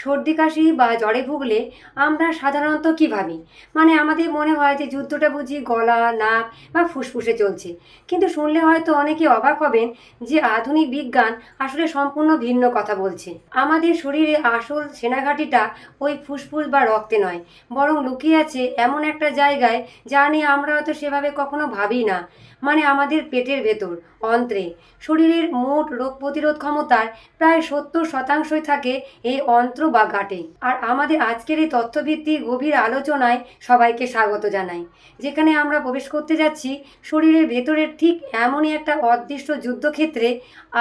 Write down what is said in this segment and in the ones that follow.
সর্দি কাশি বা জ্বরে ভুগলে আমরা সাধারণত কী ভাবি? মানে আমাদের মনে হয় যে যুদ্ধটা বুঝি গলা, নাক বা ফুসফুসে চলছে। কিন্তু শুনলে হয়তো অনেকে অবাক হবেন যে আধুনিক বিজ্ঞান আসলে সম্পূর্ণ ভিন্ন কথা বলছে। আমাদের শরীরে আসল সেনাঘাঁটিটা ওই ফুসফুস বা রক্তে নয়, বরং লুকিয়ে আছে এমন একটা জায়গায় যা নিয়ে আমরা হয়তো সেভাবে কখনো ভাবি না। মানে আমাদের পেটের ভেতর, অন্ত্রে। শরীরের মোট রোগ প্রতিরোধ ক্ষমতার প্রায় 70% থাকে এই অন্ত্র বা গাঁটে। আর আমাদের আজকের এই তথ্যভিত্তিক গভীর আলোচনায় সবাইকে স্বাগত জানাই, যেখানে আমরা প্রবেশ করতে যাচ্ছি শরীরের ভেতরের ঠিক এমনই একটা অদৃশ্য যুদ্ধক্ষেত্রে।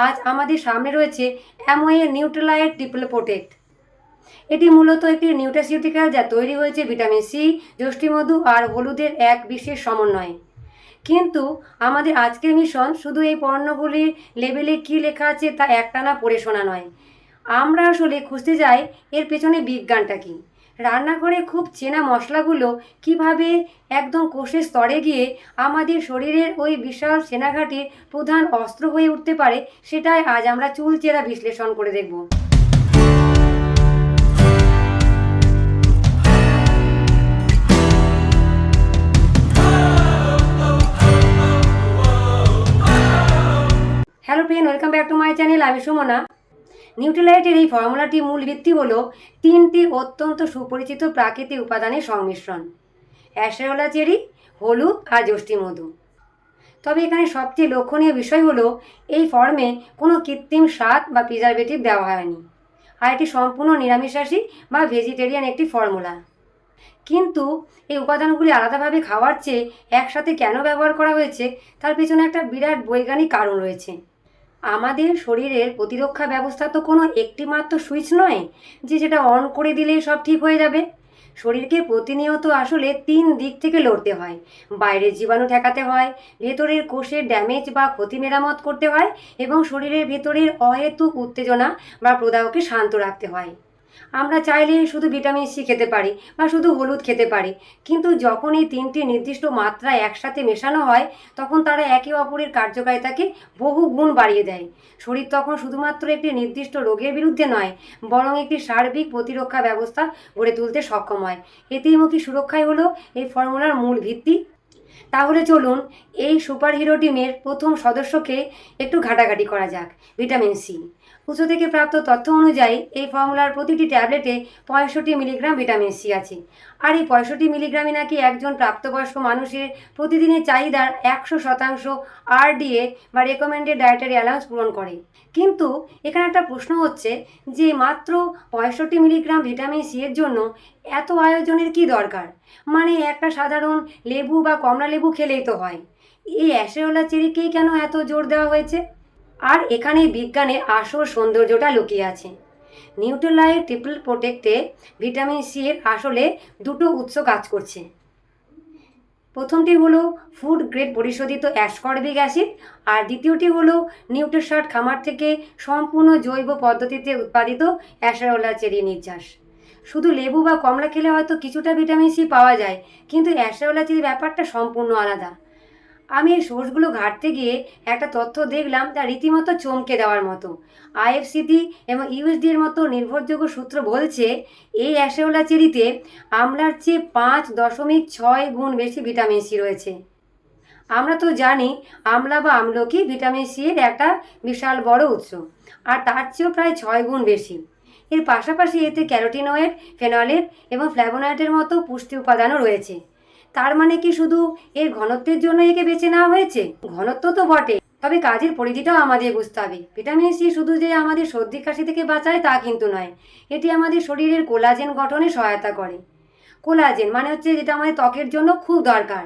আজ আমাদের সামনে রয়েছে অ্যামোয়ে নিউট্রালাইট ট্রিপল প্রোটেক্ট। এটি মূলত একটি নিউট্রাসিউটিক্যাল যা তৈরি হয়েছে ভিটামিন সি, যষ্টিমধু আর হলুদের এক বিশেষ সমন্বয়ে। কিন্তু আমাদের আজকের মিশন শুধু এই পণ্যগুলির লেবেলে কী লেখা আছে তা একটানা পড়ে শোনা নয়। আমরা আসলে খুঁজতে যাই এর পেছনে বিজ্ঞানটা কী। রান্নাঘরে খুব চেনা মশলাগুলো কিভাবে একদম কোষের স্তরে গিয়ে আমাদের শরীরের ওই বিশাল সেনাঘাটির প্রধান অস্ত্র হয়ে উঠতে পারে, সেটাই আজ আমরা চুলচেরা বিশ্লেষণ করে দেখব। Hello friend, welcome back to my channel. আমি সুমনা। নিউট্রালাইটের এই ফর্মুলাটির মূল ভিত্তি হলো তিনটি অত্যন্ত সুপরিচিত প্রাকৃতিক উপাদানের সংমিশ্রণ: অ্যাশেরোলা চেরি, হলুদ আর যষ্টিমধু। তবে এখানে সবচেয়ে লক্ষণীয় বিষয় হলো এই ফর্মে কোনো কৃত্রিম স্বাদ বা প্রিজারভেটিভ দেওয়া হয়নি, আর এটি সম্পূর্ণ নিরামিষাশী বা ভেজিটেরিয়ান একটি ফর্মুলা। কিন্তু এই উপাদানগুলি আলাদাভাবে খাওয়ার চেয়ে একসাথে কেন ব্যবহার করা হয়েছে তার পেছনে একটা বিরাট বৈজ্ঞানিক কারণ রয়েছে। আমাদের শরীরের প্রতিরক্ষা ব্যবস্থা তো কোনো একটি মাত্র সুইচ নয় যে যেটা অন করে দিলেই সব ঠিক হয়ে যাবে। শরীরকে প্রতিনিয়ত আসলে তিন দিক থেকে লড়তে হয়: বাইরের জীবাণু ঠেকাতে হয়, ভেতরের কোষের ড্যামেজ বা ক্ষতি মেরামত করতে হয়, এবং শরীরের ভেতরের অহেতুক উত্তেজনা বা প্রদাহকে শান্ত রাখতে হয়। আমরা চাইলে শুধু ভিটামিন সি খেতে পারি বা শুধু হলুদ খেতে পারি, কিন্তু যখন এই তিনটি নির্দিষ্ট মাত্রায় একসাথে মেশানো হয় তখন তারা একে অপরের কার্যকারিতাকে বহু গুণ বাড়িয়ে দেয়। শরীর তখন শুধুমাত্র একটি নির্দিষ্ট রোগের বিরুদ্ধে নয়, বরং একটি সার্বিক প্রতিরক্ষা ব্যবস্থা গড়ে তুলতে সক্ষম হয়। এতিমুখী সুরক্ষাই হলো এই ফর্মুলার মূল ভিত্তি। তাহলে চলুন এই সুপারহিরো টিমের প্রথম সদস্যকে একটু ঘাটাঘাটি করা যাক: ভিটামিন সি। উৎস থেকে প্রাপ্ত তথ্য অনুযায়ী এই ফর্মুলার প্রতিটি ট্যাবলেটে 65 মিলিগ্রাম ভিটামিন সি আছে। আর এই 65 মিলিগ্রামই নাকি একজন প্রাপ্তবয়স্ক মানুষের প্রতিদিনের চাহিদার 100% আরডিএ বা রেকমেন্ডেড ডায়েটারি অ্যালাউন্স পূরণ করে। কিন্তু এখানে একটা প্রশ্ন হচ্ছে যে মাত্র 65 মিলিগ্রাম ভিটামিন সি এর জন্য এত আয়োজনের কি দরকার? মানে একটা সাধারণ লেবু বা কমলা লেবু খেলেই তো হয়। এই অ্যাশেরোলা চেরিকেই কেন এত জোর দেওয়া হয়েছে? আর এখানে বিজ্ঞানের আসল সৌন্দর্যটা লুকিয়ে আছে। নিউট্রালাইট ট্রিপল প্রোটেক্টে ভিটামিন সি এর আসলে দুটো উৎস কাজ করছে। প্রথমটি হলো ফুড গ্রেড পরিশোধিত অ্যাসকর্বিক অ্যাসিড, আর দ্বিতীয়টি হলো নিউট্রিশার্ট খামার থেকে সম্পূর্ণ জৈব পদ্ধতিতে উৎপাদিত অ্যাশেরোলা চেরি নির্যাস। শুধু লেবু বা কমলা খেলে হয়তো কিছুটা ভিটামিন সি পাওয়া যায়, কিন্তু অ্যাশেরোলা চেরির ব্যাপারটা সম্পূর্ণ আলাদা। আমি এই সোর্সগুলো ঘাঁটতে গিয়ে একটা তথ্য দেখলাম যা রীতিমতো চমকে দেওয়ার মতো। আইএফসিডি এবং ইউএসডি এর মতো নির্ভরযোগ্য সূত্র বলছে এই অ্যাশেরোলা চেরিতে আমলার চেয়ে 5.6 গুণ বেশি ভিটামিন সি রয়েছে। আমরা তো জানি আমলা বা আমলকি ভিটামিন সি এর একটা বিশাল বড় উৎস, আর তার চেয়েও প্রায় 6 গুণ বেশি। এর পাশাপাশি এতে ক্যারোটিনয়েড, ফেনলেট এবং ফ্ল্যাভোনয়েডের মতো পুষ্টি উপাদানও রয়েছে। তার মানে কি শুধু এর ঘনত্বের জন্য একে বেছে নেওয়া হয়েছে? ঘনত্ব তো বটে, তবে কাজের পরিধিটাও আমাদের বুঝতে হবে। ভিটামিন সি শুধু যে আমাদের সর্দি কাশি থেকে বাঁচায় তা কিন্তু নয়, এটি আমাদের শরীরের কোলাজেন গঠনে সহায়তা করে। কোলাজেন মানে হচ্ছে যেটা আমাদের ত্বকের জন্য খুব দরকার।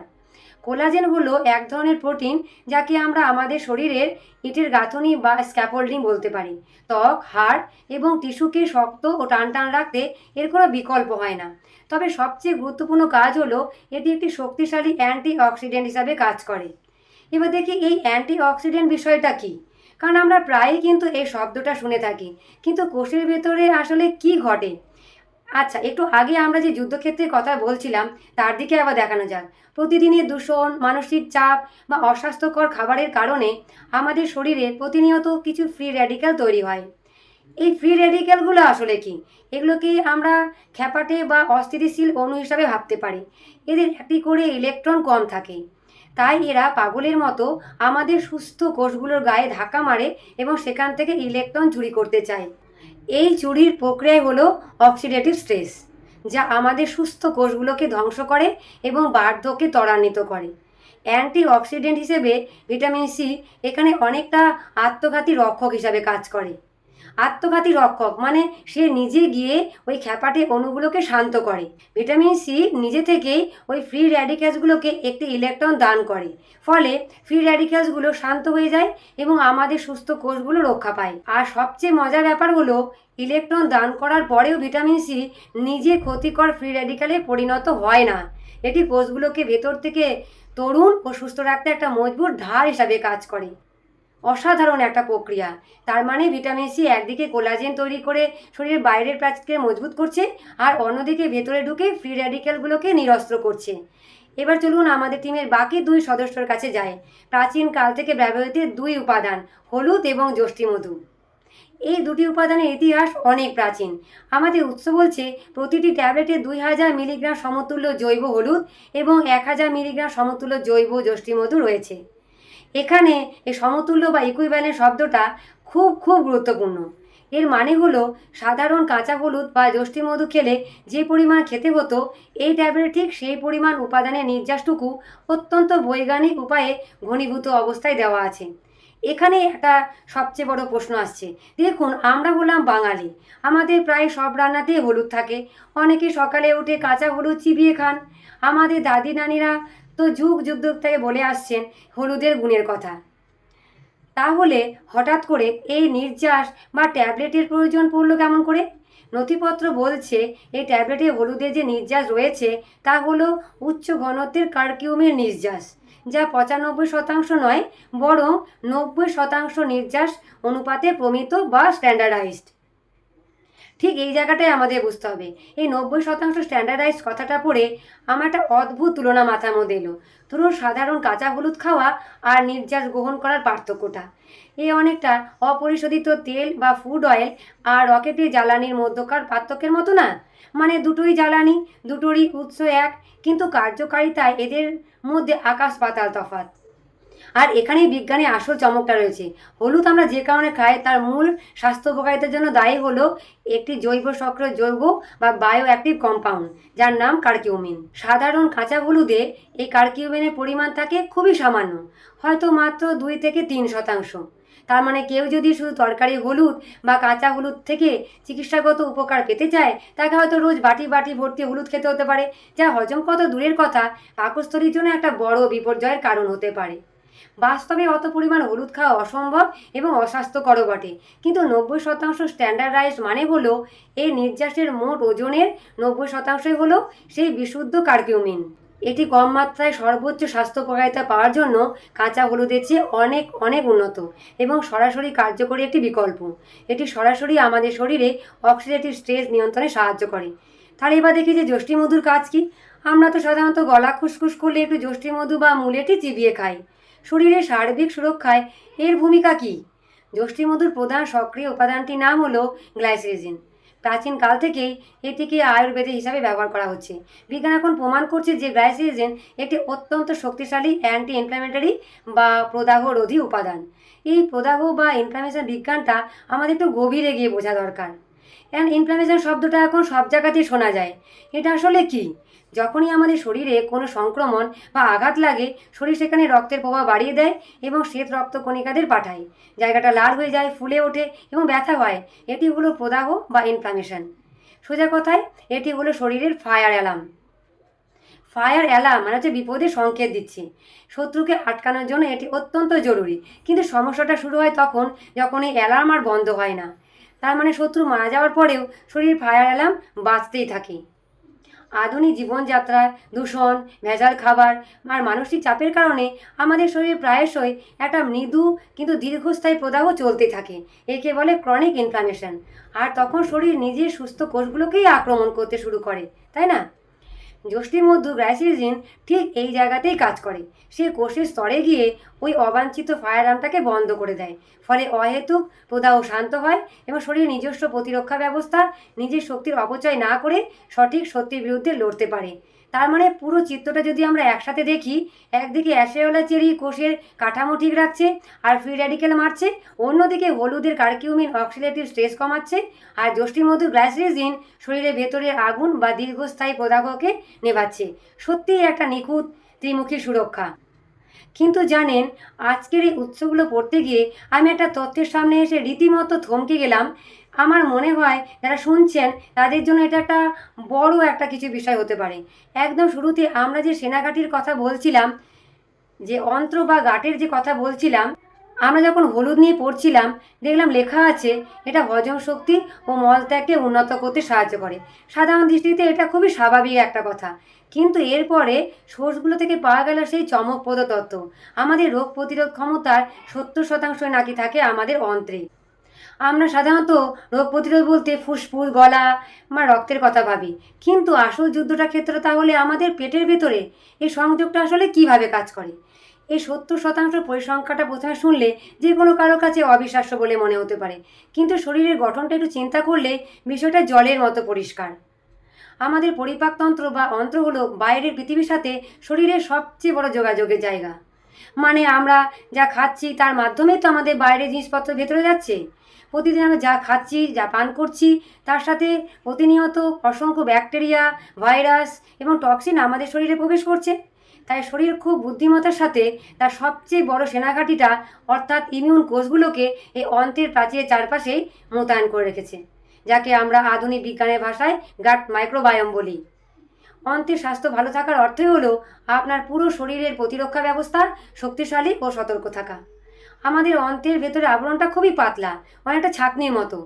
কোলাজেন হলো এক ধরনের প্রোটিন যাকে আমরা আমাদের শরীরের ইটের গাঁথনি বা স্ক্যাফোল্ডিং বলতে পারি। ত্বক, হাড় এবং টিস্যুকে শক্ত ও টানটান রাখতে এর কোনো বিকল্প হয় না। তবে সবচেয়ে গুরুত্বপূর্ণ কাজ হলো এটি একটি শক্তিশালী অ্যান্টিঅক্সিডেন্ট হিসাবে কাজ করে। এবার দেখি এই অ্যান্টিঅক্সিডেন্ট বিষয়টা কী। কারণ আমরা প্রায়ই কিন্তু এই শব্দটা শুনে থাকি, কিন্তু কোষের ভেতরে আসলে কি ঘটে? আচ্ছা, একটু আগে আমরা যে যুদ্ধক্ষেত্রের কথা বলছিলাম তার দিকে আবার দেখানো যাক। প্রতিদিনের দূষণ, মানসিক চাপ বা অস্বাস্থ্যকর খাবারের কারণে আমাদের শরীরে প্রতিনিয়ত কিছু ফ্রি র্যাডিক্যাল তৈরি হয়। এই ফ্রি রেডিক্যালগুলো আসলে কি? এগুলোকে আমরা খ্যাপাটে বা অস্থিতিশীল অণু হিসাবে ভাবতে পারি। এদের একটি করে ইলেকট্রন কম থাকে, তাই এরা পাগলের মতো আমাদের সুস্থ কোষগুলোর গায়ে ধাক্কা মারে এবং সেখান থেকে ইলেকট্রন চুরি করতে চায়। এই চুরির প্রক্রিয়াই হলো অক্সিডেটিভ স্ট্রেস, যা আমাদের সুস্থ কোষগুলোকে ধ্বংস করে এবং বার্ধক্যকে ত্বরান্বিত করে। অ্যান্টি অক্সিডেন্ট হিসেবে ভিটামিন সি এখানে অনেকটা আত্মঘাতী রক্ষক হিসাবে কাজ করে। আত্মঘাতী রক্ষক মানে সে নিজে গিয়ে ওই খ্যাপাটে অণুগুলোকে শান্ত করে। ভিটামিন সি নিজে থেকেই ওই ফ্রি র্যাডিক্যালসগুলোকে একটি ইলেকট্রন দান করে, ফলে ফ্রি র্যাডিক্যালসগুলো শান্ত হয়ে যায় এবং আমাদের সুস্থ কোষগুলো রক্ষা পায়। আর সবচেয়ে মজার ব্যাপার হলো, ইলেকট্রন দান করার পরেও ভিটামিন সি নিজে ক্ষতিকর ফ্রি র্যাডিক্যালে পরিণত হয় না। এটি কোষগুলোকে ভেতর থেকে তরুণ ও সুস্থ রাখতে একটা মজবুত ঢাল হিসাবে কাজ করে। অসাধারণ একটা প্রক্রিয়া। তার মানে ভিটামিন সি একদিকে কোলাজেন তৈরি করে শরীরের বাইরের প্রাচীরকে মজবুত করছে, আর অন্যদিকে ভেতরে ঢুকে ফ্রি র্যাডিক্যালগুলোকে নিরস্ত্র করছে। এবার চলুন আমাদের টিমের বাকি দুই সদস্যর কাছে যায়। প্রাচীনকাল থেকে ব্যবহৃত দুই উপাদান, হলুদ এবং যষ্টিমধু। এই দুটি উপাদানের ইতিহাস অনেক প্রাচীন। আমাদের উৎস বলছে প্রতিটি ট্যাবলেটে 2000 মিলিগ্রাম সমতুল্য জৈব হলুদ এবং 1000 মিলিগ্রাম সমতুল্য জৈব যষ্টিমধু রয়েছে। এখানে এই সমতুল্য বা ইকুইভ্যালেন্ট শব্দটা খুব গুরুত্বপূর্ণ। এর মানে হলো সাধারণ কাঁচা হলুদ বা যষ্টিমধু খেলে যে পরিমাণ খেতে হতো, এই ট্যাবলেটে ঠিক সেই পরিমাণ উপাদানের নির্যাসটুকু অত্যন্ত বৈজ্ঞানিক উপায়ে ঘনীভূত অবস্থায় দেওয়া আছে। এখানে একটা সবচেয়ে বড় প্রশ্ন আসছে। দেখুন, আমরা হলাম বাঙালি, আমাদের প্রায় সব রান্নাতেই হলুদ থাকে। অনেকে সকালে উঠে কাঁচা হলুদ চিবিয়ে খান। আমাদের দাদি নানিরা তো যুগ থেকে বলে আসছেন হলুদের গুণের কথা। তাহলে হঠাৎ করে এই নির্যাস বা ট্যাবলেটের প্রয়োজন পড়লো কেমন করে? নথিপত্র বলছে এই ট্যাবলেটে হলুদের যে নির্যাস রয়েছে তা হলো উচ্চ ঘনত্বের কারকিউমিন নির্যাস, যা 95% নয়, বরং 90% নির্যাস অনুপাতে প্রমিত বা স্ট্যান্ডার্ডাইজড। ঠিক এই জায়গাটাই আমাদের বুঝতে হবে। এই 90% স্ট্যান্ডার্ডাইজ কথাটা পড়ে আমার একটা অদ্ভুত তুলনা মাথার মধ্যে এলো। ধরুন, সাধারণ কাঁচা হলুদ খাওয়া আর নির্যাস গ্রহণ করার পার্থক্যটা এই অনেকটা অপরিশোধিত তেল বা ফুড অয়েল আর রকেটের জ্বালানির মধ্যকার পার্থক্যের মতো না? মানে দুটোই জ্বালানি, দুটোরই উৎস এক, কিন্তু কার্যকারিতায় এদের মধ্যে আকাশ পাতাল তফাৎ। আর এখানেই বিজ্ঞানের আসল চমকটা রয়েছে। হলুদ আমরা যে কারণে খাই তার মূল স্বাস্থ্য উপকারিতার জন্য দায়ী হলো একটি জৈব সক্রিয় যৌগ বা বায়ো অ্যাক্টিভ কম্পাউন্ড, যার নাম কারকিউমিন। সাধারণ কাঁচা হলুদে এই কারকিউমিনের পরিমাণ থাকে খুবই সামান্য, হয়তো মাত্র 2 থেকে 3%। তার মানে কেউ যদি শুধু তরকারি হলুদ বা কাঁচা হলুদ থেকে চিকিৎসাগত উপকার পেতে চায়, তাকে হয়তো রোজ বাটি ভর্তি হলুদ খেতে হতে পারে, যা হজম কত দূরের কথা, পাকস্থলীর জন্য একটা বড় বিপর্যয়ের কারণ হতে পারে। বাস্তবে অত পরিমাণ হলুদ খাওয়া অসম্ভব এবং অস্বাস্থ্যকরও বটে, কিন্তু 90% স্ট্যান্ডার্ডাইজড মানে হলো এই নির্যাসের মোট ওজনের 90%ই হলো সেই বিশুদ্ধ কারকিউমিন। এটি কম মাত্রায় সর্বোচ্চ স্বাস্থ্য উপকারিতা পাওয়ার জন্য কাঁচা হলুদের চেয়ে অনেক উন্নত এবং সরাসরি কার্যকরী একটি বিকল্প। এটি সরাসরি আমাদের শরীরে অক্সিডেটিভ স্ট্রেস নিয়ন্ত্রণে সাহায্য করে। তাহলে এবার দেখি যে যষ্টিমধুর কাজ কি। আমরা তো সাধারণত গলা খুসখুস করলে একটু যষ্টিমধু বা মূলেটি চিবিয়ে খাই। শরীরের সার্বিক সুরক্ষায় এর ভূমিকা কী? যষ্টিমধুর প্রধান সক্রিয় উপাদানটির নাম হলো গ্লাইসিরিজিন। প্রাচীনকাল থেকেই এটিকে আয়ুর্বেদে হিসাবে ব্যবহার করা হচ্ছে। বিজ্ঞান এখন প্রমাণ করছে যে গ্লাইসিরিজিন একটি অত্যন্ত শক্তিশালী অ্যান্টি ইনফ্ল্যামেটরি বা প্রদাহরোধী উপাদান। এই প্রদাহ বা ইনফ্ল্যামেশন বিজ্ঞানটা আমাদের একটু গভীরে গিয়ে বোঝা দরকার। ইনফ্ল্যামেশন শব্দটা এখন সব জায়গাতেই শোনা যায়। এটা আসলে কি? যখনই আমাদের শরীরে কোনো সংক্রমণ বা আঘাত লাগে, শরীর সেখানে রক্তের প্রবাহ বাড়িয়ে দেয় এবং শ্বেত রক্তকণিকাদের পাঠায়। জায়গাটা লাল হয়ে যায়, ফুলে ওঠে এবং ব্যথা হয়। এটি হলো প্রদাহ বা ইনফ্ল্যামেশন। সোজা কথায় এটি হলো শরীরের ফায়ার অ্যালার্ম। ফায়ার অ্যালার্ম মানে হচ্ছে বিপদের সংকেত দিচ্ছে। শত্রুকে আটকানোর জন্য এটি অত্যন্ত জরুরি। কিন্তু সমস্যাটা শুরু হয় তখন যখন এই অ্যালার্ম আর বন্ধ হয় না। তার মানে শত্রু মারা যাওয়ার পরেও শরীর ফায়ার অ্যালার্ম বাজতেই থাকে। আধুনিক জীবনযাত্রায় দূষণ, ভেজাল খাবার আর মানসিক চাপের কারণে আমাদের শরীরে প্রায়শই একটা মৃদু কিন্তু দীর্ঘস্থায়ী প্রদাহ চলতে থাকে। একে বলে ক্রনিক ইনফ্ল্যামেশন। আর তখন শরীর নিজের সুস্থ কোষগুলোকেই আক্রমণ করতে শুরু করে, তাই না? যষ্টিমধু গ্লাইসিরিজিন ঠিক এই জায়গাতেই কাজ করে। সে কোষের স্তরে গিয়ে ওই অবাঞ্ছিত ফায়ারআর্মটাকে বন্ধ করে দেয়। ফলে অহেতুক প্রদাহ শান্ত হয় এবং শরীরের নিজস্ব প্রতিরক্ষা ব্যবস্থা নিজের শক্তির অপচয় না করে সঠিক শক্তির বিরুদ্ধে লড়তে পারে। তার মানে পুরো চিত্রটা যদি আমরা একসাথে দেখি, একদিকে অ্যাশেরোলা চেরি কোষের কাঠামো ঠিক রাখছে আর ফ্রি র্যাডিক্যাল মারছে, অন্যদিকে হলুদের কারকিউমিন অক্সিডেটিভ স্ট্রেস কমাচ্ছে, আর যষ্টিমধুর গ্লাইসিরিন শরীরের ভেতরের আগুন বা দীর্ঘস্থায়ী প্রদাহকে নেভাচ্ছে। সত্যিই একটা নিখুঁত ত্রিমুখী সুরক্ষা। কিন্তু জানেন, আজকের এই উৎসগুলো পড়তে গিয়ে আমি একটা তথ্যের সামনে এসে রীতিমতো থমকে গেলাম। আমার মনে হয় যারা শুনছেন তাদের জন্য এটা একটা বড় একটা কিছু বিষয় হতে পারে। একদম শুরুতে আমরা যে সেনাঘাটির কথা বলছিলাম, যে অন্ত্র বা গাঁটের যে কথা বলছিলাম, আমরা যখন হলুদ নিয়ে পড়ছিলাম দেখলাম লেখা আছে এটা হজম শক্তি ও মলত্যাগকে উন্নত করতে সাহায্য করে। সাধারণ দৃষ্টিতে এটা খুবই স্বাভাবিক একটা কথা, কিন্তু এরপরে সোর্সগুলো থেকে পাওয়া গেল সেই চমকপ্রদ তথ্য। আমাদের রোগ প্রতিরোধ ক্ষমতার 70% নাকি থাকে আমাদের অন্ত্রে। আমরা সাধারণত রোগ প্রতিরোধ বলতে ফুসফুস, গলা বা রক্তের কথা ভাবি, কিন্তু আসল যুদ্ধটা ক্ষেত্র তাহলে আমাদের পেটের ভেতরে। এই সংযোগটা আসলে কিভাবে কাজ করে? এই 70% পরিসংখ্যাটা প্রথমে শুনলে যে কোনো কারোর কাছে অবিশ্বাস্য বলে মনে হতে পারে, কিন্তু শরীরের গঠনটা একটু চিন্তা করলে বিষয়টা জলের মতো পরিষ্কার। আমাদের পরিপাকতন্ত্র বা অন্ত্র হলো বাইরের পৃথিবীর সাথে শরীরের সবচেয়ে বড় যোগাযোগের জায়গা। মানে আমরা যা খাচ্ছি তার মাধ্যমেই তো আমাদের বাইরের জিনিসপত্র ভেতরে যাচ্ছে। প্রতিদিন আমরা যা খাচ্ছি, যা পান করছি, তার সাথে প্রতিনিয়ত অসংখ্য ব্যাকটেরিয়া, ভাইরাস এবং টক্সিন আমাদের শরীরে প্রবেশ করছে। তাই শরীর খুব বুদ্ধিমত্তার সাথে তার সবচেয়ে বড় সেনাঘাঁটিটা অর্থাৎ ইমিউন কোষগুলোকে এই অন্ত্রের প্রাচীরের চারপাশেই মোতায়েন করে রেখেছে, যাকে আমরা আধুনিক বিজ্ঞানের ভাষায় গাট মাইক্রোবায়োম বলি। অন্ত্রের স্বাস্থ্য ভালো থাকার অর্থই হলো আপনার পুরো শরীরের প্রতিরক্ষা ব্যবস্থা শক্তিশালী ও সতর্ক থাকা। আমাদের অন্ত্রের ভেতরে আবরণটা খুবই পাতলা, অনেকটা ছাঁকনির মতো।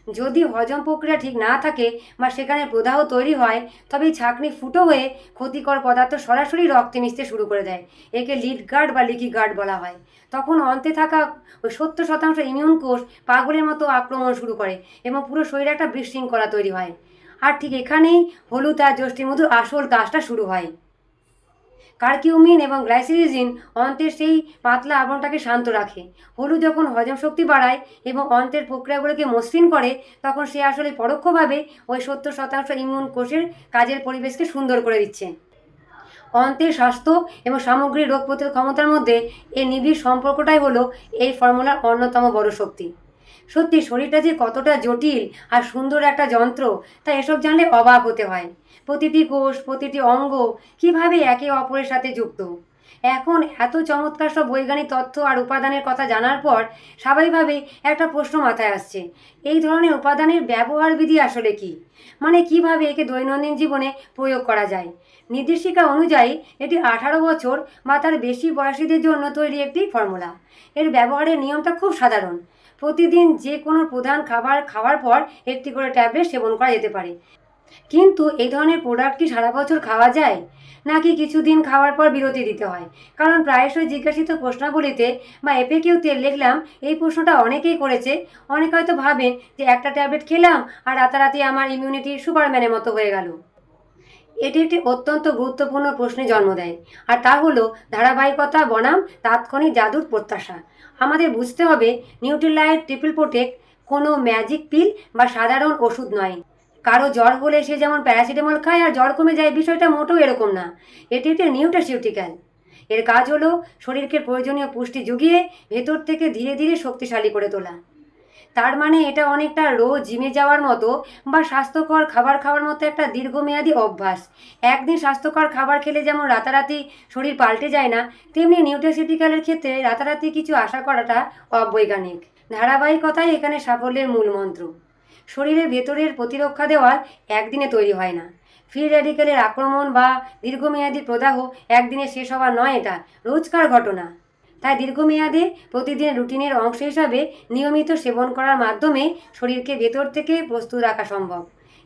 যদি হজম প্রক্রিয়া ঠিক না থাকে বা সেখানে প্রদাহ তৈরি হয়, তবে এই ছাঁকনি ফুটো হয়ে ক্ষতিকর পদার্থ সরাসরি রক্তে মিশতে শুরু করে দেয়। একে লিড গার্ড বা লিকি গার্ড বলা হয়। তখন অন্তে থাকা ওই 70% ইমিউন কোষ পাগলের মতো আক্রমণ শুরু করে এবং পুরো শরীরে একটা বিশৃঙ্খলা তৈরি হয়। আর ঠিক এখানেই হলুদ আর যষ্টিমধুর আসল কাজটা শুরু হয়। কারকিউমিন এবং গ্লাইসিরিন অন্ত্রের সেই পাতলা আবরণটাকে শান্ত রাখে। হলুদ যখন হজম শক্তি বাড়ায় এবং অন্ত্রের প্রক্রিয়াগুলোকে মসৃণ করে, তখন সে আসলে পরোক্ষভাবে ওই 70% ইমিউন কোষের কাজের পরিবেশকে সুন্দর করে দিচ্ছে। অন্ত্রের স্বাস্থ্য এবং সামগ্রিক রোগ প্রতিরোধ ক্ষমতার মধ্যে এই নিবিড় সম্পর্কটাই হলো এই ফর্মুলার অন্যতম বড় শক্তি। সত্যি শরীরটা যে কতটা জটিল আর সুন্দর একটা যন্ত্র, তা এসব জানলে অবাক হতে হয়। প্রতিটি কোষ, প্রতিটি অঙ্গ কিভাবে একে অপরের সাথে যুক্ত। এখন এত চমৎকার সব বৈজ্ঞানিক তথ্য আর উপাদানের কথা জানার পর স্বাভাবিকভাবেই একটা প্রশ্ন মাথায় আসছে, এই ধরনের উপাদানের ব্যবহার বিধি আসলে কি? মানে কিভাবে একে দৈনন্দিন জীবনে প্রয়োগ করা যায়। নির্দেশিকা অনুযায়ী এটি 18 বছর বা তার বেশি বয়সীদের জন্য তৈরি একটি ফর্মুলা। এর ব্যবহারের নিয়মটা খুব সাধারণ। প্রতিদিন যে কোনো প্রধান খাবার খাওয়ার পর একটি করে ট্যাবলেট সেবন করা যেতে পারে। কিন্তু এই ধরনের প্রোডাক্ট কি সারা বছর খাওয়া যায়, নাকি কিছুদিন খাওয়ার পর বিরতি দিতে হয়? কারণ প্রায়শই জিজ্ঞাসিত প্রশ্নাবলীতে বা এফএকিউতে লিখলাম এই প্রশ্নটা অনেকেই করেছে। অনেকে হয়তো ভাবেন যে একটা ট্যাবলেট খেলাম আর রাতারাতি আমার ইমিউনিটি সুপারম্যানের মতো হয়ে গেল। এটি একটি অত্যন্ত গুরুত্বপূর্ণ প্রশ্নে জন্ম দেয়, আর তা হলো ধারাবাহিকতা বনাম তাৎক্ষণিক জাদুর প্রত্যাশা। আমাদের বুঝতে হবে নিউট্রিলাইট ট্রিপল প্রোটেক্ট কোনো ম্যাজিক পিল বা সাধারণ ওষুধ নয়। কারো জ্বর হলে সে যেমন প্যারাসিটামল খায় আর জ্বর কমে যায়, বিষয়টা মোটেও এরকম না। এটি একটি নিউট্রাসিউটিক্যাল। এর কাজ হলো শরীরকে প্রয়োজনীয় পুষ্টি জুগিয়ে ভেতর থেকে ধীরে ধীরে শক্তিশালী করে তোলা। তার মানে এটা অনেকটা রোজ জিমে যাওয়ার মতো বা স্বাস্থ্যকর খাবার খাওয়ার মতো একটা দীর্ঘমেয়াদী অভ্যাস। একদিন স্বাস্থ্যকর খাবার খেলে যেমন রাতারাতি শরীর পাল্টে যায় না, তেমনি নিউট্রাসিউটিক্যালের ক্ষেত্রে রাতারাতি কিছু আশা করাটা অবৈজ্ঞানিক। ধারাবাহিকতাই এখানে সাফল্যের মূল মন্ত্র। শরীরের ভেতরের প্রতিরক্ষা দেওয়াল একদিনে তৈরি হয় না। ফ্রি র্যাডিক্যালের আক্রমণ বা দীর্ঘমেয়াদী প্রদাহ একদিনে শেষ হওয়া নয়, এটা রোজকার ঘটনা। তাই দীর্ঘমেয়াদে প্রতিদিন রুটিনের অংশ হিসাবে নিয়মিত সেবন করার মাধ্যমে শরীরকে ভেতর থেকে প্রস্তুত রাখা সম্ভব।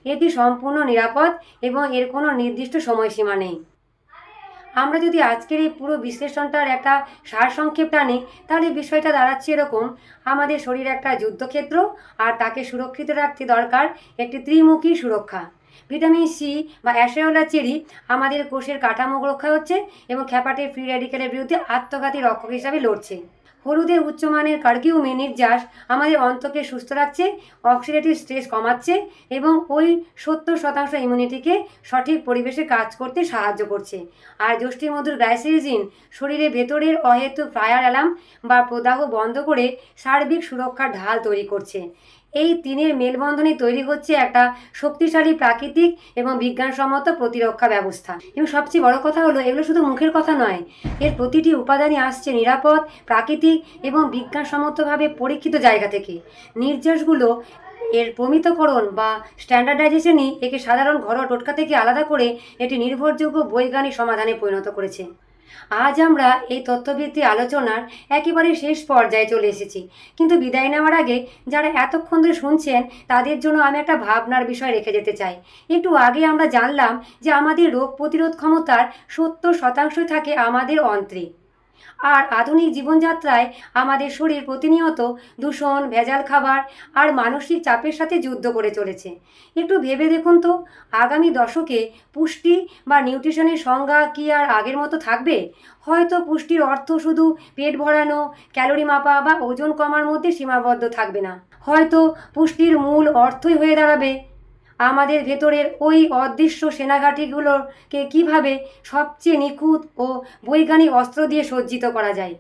এটি সম্পূর্ণ নিরাপদ এবং এর কোনো নির্দিষ্ট সময়সীমা নেই। আমরা যদি আজকের এই পুরো বিশ্লেষণটার একটা সারসংক্ষেপ টানি, তাহলে বিষয়টা দাঁড়াচ্ছে এরকম: আমাদের শরীর একটা যুদ্ধক্ষেত্র, আর তাকে সুরক্ষিত রাখতে দরকার একটি ত্রিমুখী সুরক্ষা। ভিটামিন সি বা অ্যাশেরোলা চেরি আমাদের কোষের কাঠামো রক্ষা হচ্ছে এবং খ্যাপাটে ফ্রি র্যাডিক্যালের বিরুদ্ধে আত্মঘাতী রক্ষক হিসাবে লড়ছে। হলুদের উচ্চমানের কার্কিউমিন নির্যাস আমাদের অন্তকে সুস্থ রাখছে, অক্সিডেটিভ স্ট্রেস কমাচ্ছে এবং ওই 70% ইমিউনিটিকে সঠিক পরিবেশে কাজ করতে সাহায্য করছে। আর যষ্টিমধুর গ্লাইসিরিজিন শরীরের ভেতরের অহেতুক ফায়ার অ্যালার্ম বা প্রদাহ বন্ধ করে সার্বিক সুরক্ষার ঢাল তৈরি করছে। এই তিনের মেলবন্ধনে তৈরি হচ্ছে একটা শক্তিশালী প্রাকৃতিক এবং বিজ্ঞানসম্মত প্রতিরক্ষা ব্যবস্থা। এবং সবচেয়ে বড় কথা হলো, এগুলো শুধু মুখের কথা নয়, এর প্রতিটি উপাদানই আসছে নিরাপদ, প্রাকৃতিক এবং বিজ্ঞানসম্মতভাবে পরীক্ষিত জায়গা থেকে। নির্যাসগুলো এর প্রমিতকরণ বা স্ট্যান্ডার্ডাইজেশনই একে সাধারণ ঘরোয়া টোটকা থেকে আলাদা করে এটি নির্ভরযোগ্য বৈজ্ঞানিক সমাধানে পরিণত করেছে। আজ আমরা এই তথ্যভিত্তিক আলোচনার একেবারে শেষ পর্যায়ে চলে এসেছি, কিন্তু বিদায় নেওয়ার আগে যারা এতক্ষণ ধরে শুনছেন তাদের জন্য আমি একটা ভাবনার বিষয় রেখে যেতে চাই। একটু আগে আমরা জানলাম যে আমাদের রোগ প্রতিরোধ ক্ষমতার 70% থাকে আমাদের অন্ত্রে। আর আধুনিক জীবনযাত্রায় আমাদের শরীর প্রতিনিয়ত দূষণ, ভেজাল খাবার আর মানসিক চাপের সাথে যুদ্ধ করে চলেছে। একটু ভেবে দেখুন তো, আগামী দশকে পুষ্টি বা নিউট্রিশনের সংজ্ঞা কি আর আগের মতো থাকবে? হয়তো পুষ্টির অর্থ শুধু পেট ভরানো, ক্যালোরি মাপা বা ওজন কমার মধ্যে সীমাবদ্ধ থাকবে না। হয়তো পুষ্টির মূল অর্থই হয়ে দাঁড়াবে আমাদের ভেতরের ওই অদৃশ্য সেনাঘাঁটিগুলোকে কীভাবে সবচেয়ে নিখুঁত ও বৈজ্ঞানিক অস্ত্র দিয়ে সজ্জিত করা যায়।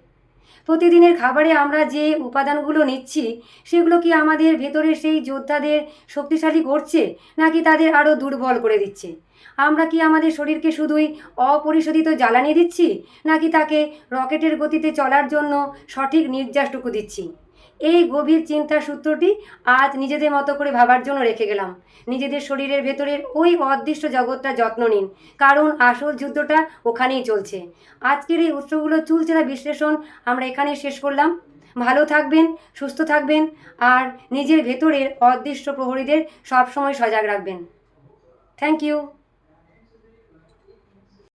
প্রতিদিনের খাবারে আমরা যে উপাদানগুলো নিচ্ছি সেগুলো কি আমাদের ভেতরে সেই যোদ্ধাদের শক্তিশালী করছে, নাকি তাদের আরও দুর্বল করে দিচ্ছে? আমরা কি আমাদের শরীরকে শুধুই অপরিশোধিত জ্বালানি দিচ্ছি, নাকি তাকে রকেটের গতিতে চলার জন্য সঠিক নির্যাসটুকু দিচ্ছি? এই গভীর চিন্তার সূত্রটি আজ নিজেদের মতো করে ভাবার জন্য রেখে গেলাম। নিজেদের শরীরের ভেতরের ওই অদৃশ্য জগৎটা যত্ন নিন, কারণ আসল যুদ্ধটা ওখানেই চলছে। আজকের এই উৎসগুলো চুলচেরা বিশ্লেষণ আমরা এখানেই শেষ করলাম। ভালো থাকবেন, সুস্থ থাকবেন আর নিজের ভেতরের অদৃশ্য প্রহরীদের সবসময় সজাগ রাখবেন। Thank you.